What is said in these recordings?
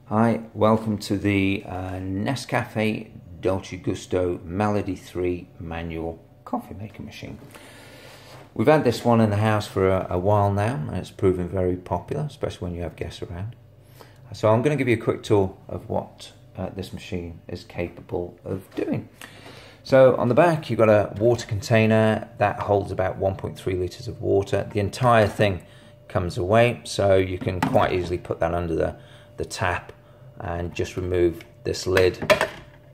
Hi, welcome to the Nescafe Dolce Gusto Melody 3 manual coffee maker machine. We've had this one in the house for a while now, and it's proven very popular, especially when you have guests around. So I'm going to give you a quick tour of what this machine is capable of doing. So on the back you've got a water container that holds about 1.3 litres of water. The entire thing comes away, so you can quite easily put that under the tap and just remove this lid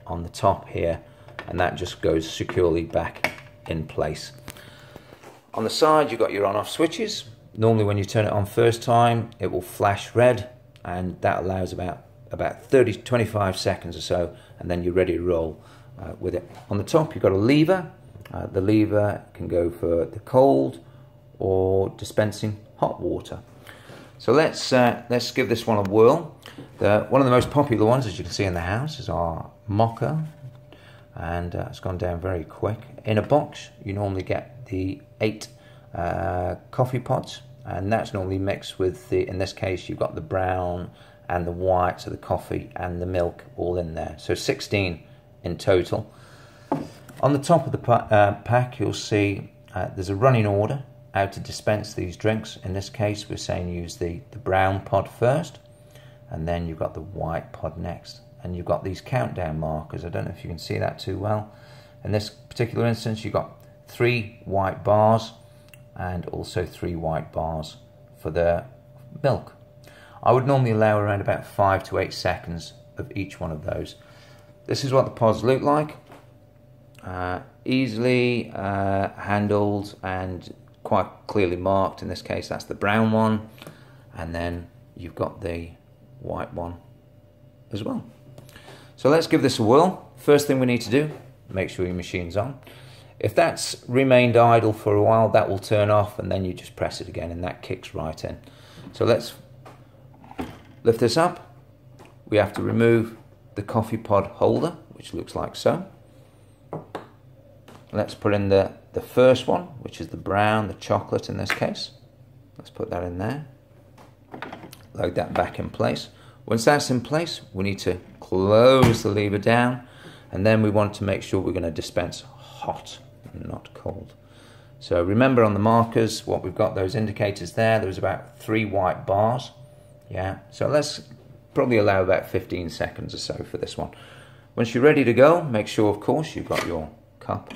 on the top here, and that just goes securely back in place. On the side you've got your on-off switches. Normally when you turn it on first time it will flash red, and that allows about 25 seconds or so, and then you're ready to roll with it. On the top you've got a lever. The lever can go for the cold or dispensing hot water. So let's give this one a whirl. One of the most popular ones, as you can see in the house, is our mocha, and it's gone down very quick. In a box you normally get the 8 coffee pods, and that's normally mixed with in this case you've got the brown and the white, so the coffee and the milk all in there, so 16 in total. On the top of the pack you'll see there's a running order how to dispense these drinks. In this case we're saying use the brown pod first, and then you've got the white pod next, and you've got these countdown markers. I don't know if you can see that too well. In this particular instance you've got 3 white bars and also 3 white bars for the milk. I would normally allow around about 5 to 8 seconds of each one of those. This is what the pods look like. Easily handled and quite clearly marked. In this case that's the brown one, and then you've got the white one as well. So let's give this a whirl. First thing we need to do, make sure your machine's on. If that's remained idle for a while, that will turn off, and then you just press it again and that kicks right in. So let's lift this up. We have to remove the coffee pod holder, which looks like so. Let's put in the first one, which is the brown, the chocolate in this case. Let's put that in there. Load that back in place. Once that's in place, we need to close the lever down, and then we want to make sure we're going to dispense hot and not cold. So remember on the markers what we've got, those indicators there's about 3 white bars. Yeah, so let's probably allow about 15 seconds or so for this one. Once you're ready to go, make sure of course you've got your cup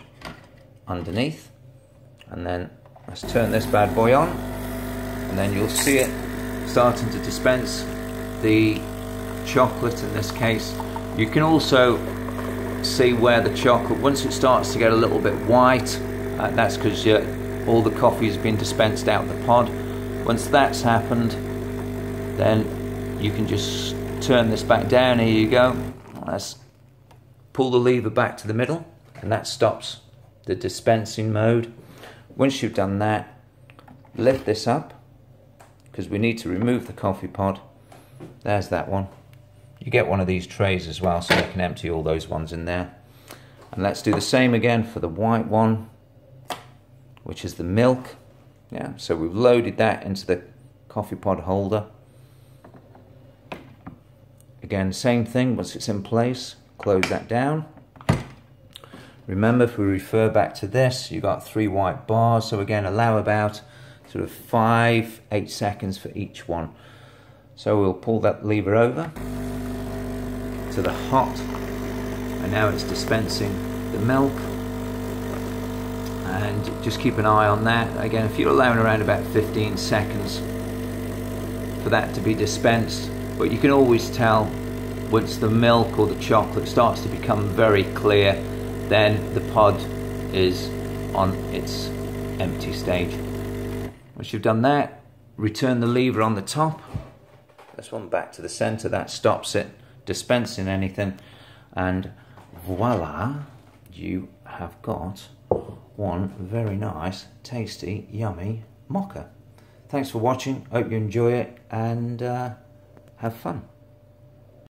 underneath, and then let's turn this bad boy on, and then you'll see it starting to dispense the chocolate in this case. You can also see where the chocolate, once it starts to get a little bit white, that's because all the coffee has been dispensed out of the pod. Once that's happened, then you can just turn this back down. Here you go. Let's pull the lever back to the middle, and that stops the dispensing mode. Once you've done that, lift this up, because we need to remove the coffee pod. There's that one. You get one of these trays as well, so you can empty all those ones in there. And let's do the same again for the white one, which is the milk. Yeah, so we've loaded that into the coffee pod holder. Again, same thing, once it's in place, close that down. Remember, if we refer back to this, you've got 3 white bars, so again allow about sort of 5-8 seconds for each one. So we'll pull that lever over to the hot, and now it's dispensing the milk, and just keep an eye on that. Again, if you're allowing around about 15 seconds for that to be dispensed, but you can always tell once the milk or the chocolate starts to become very clear, then the pod is on its empty stage. Once you've done that, return the lever on the top. This one back to the center, that stops it dispensing anything, and voila, you have got one very nice, tasty, yummy mocha. Thanks for watching, hope you enjoy it, and have fun.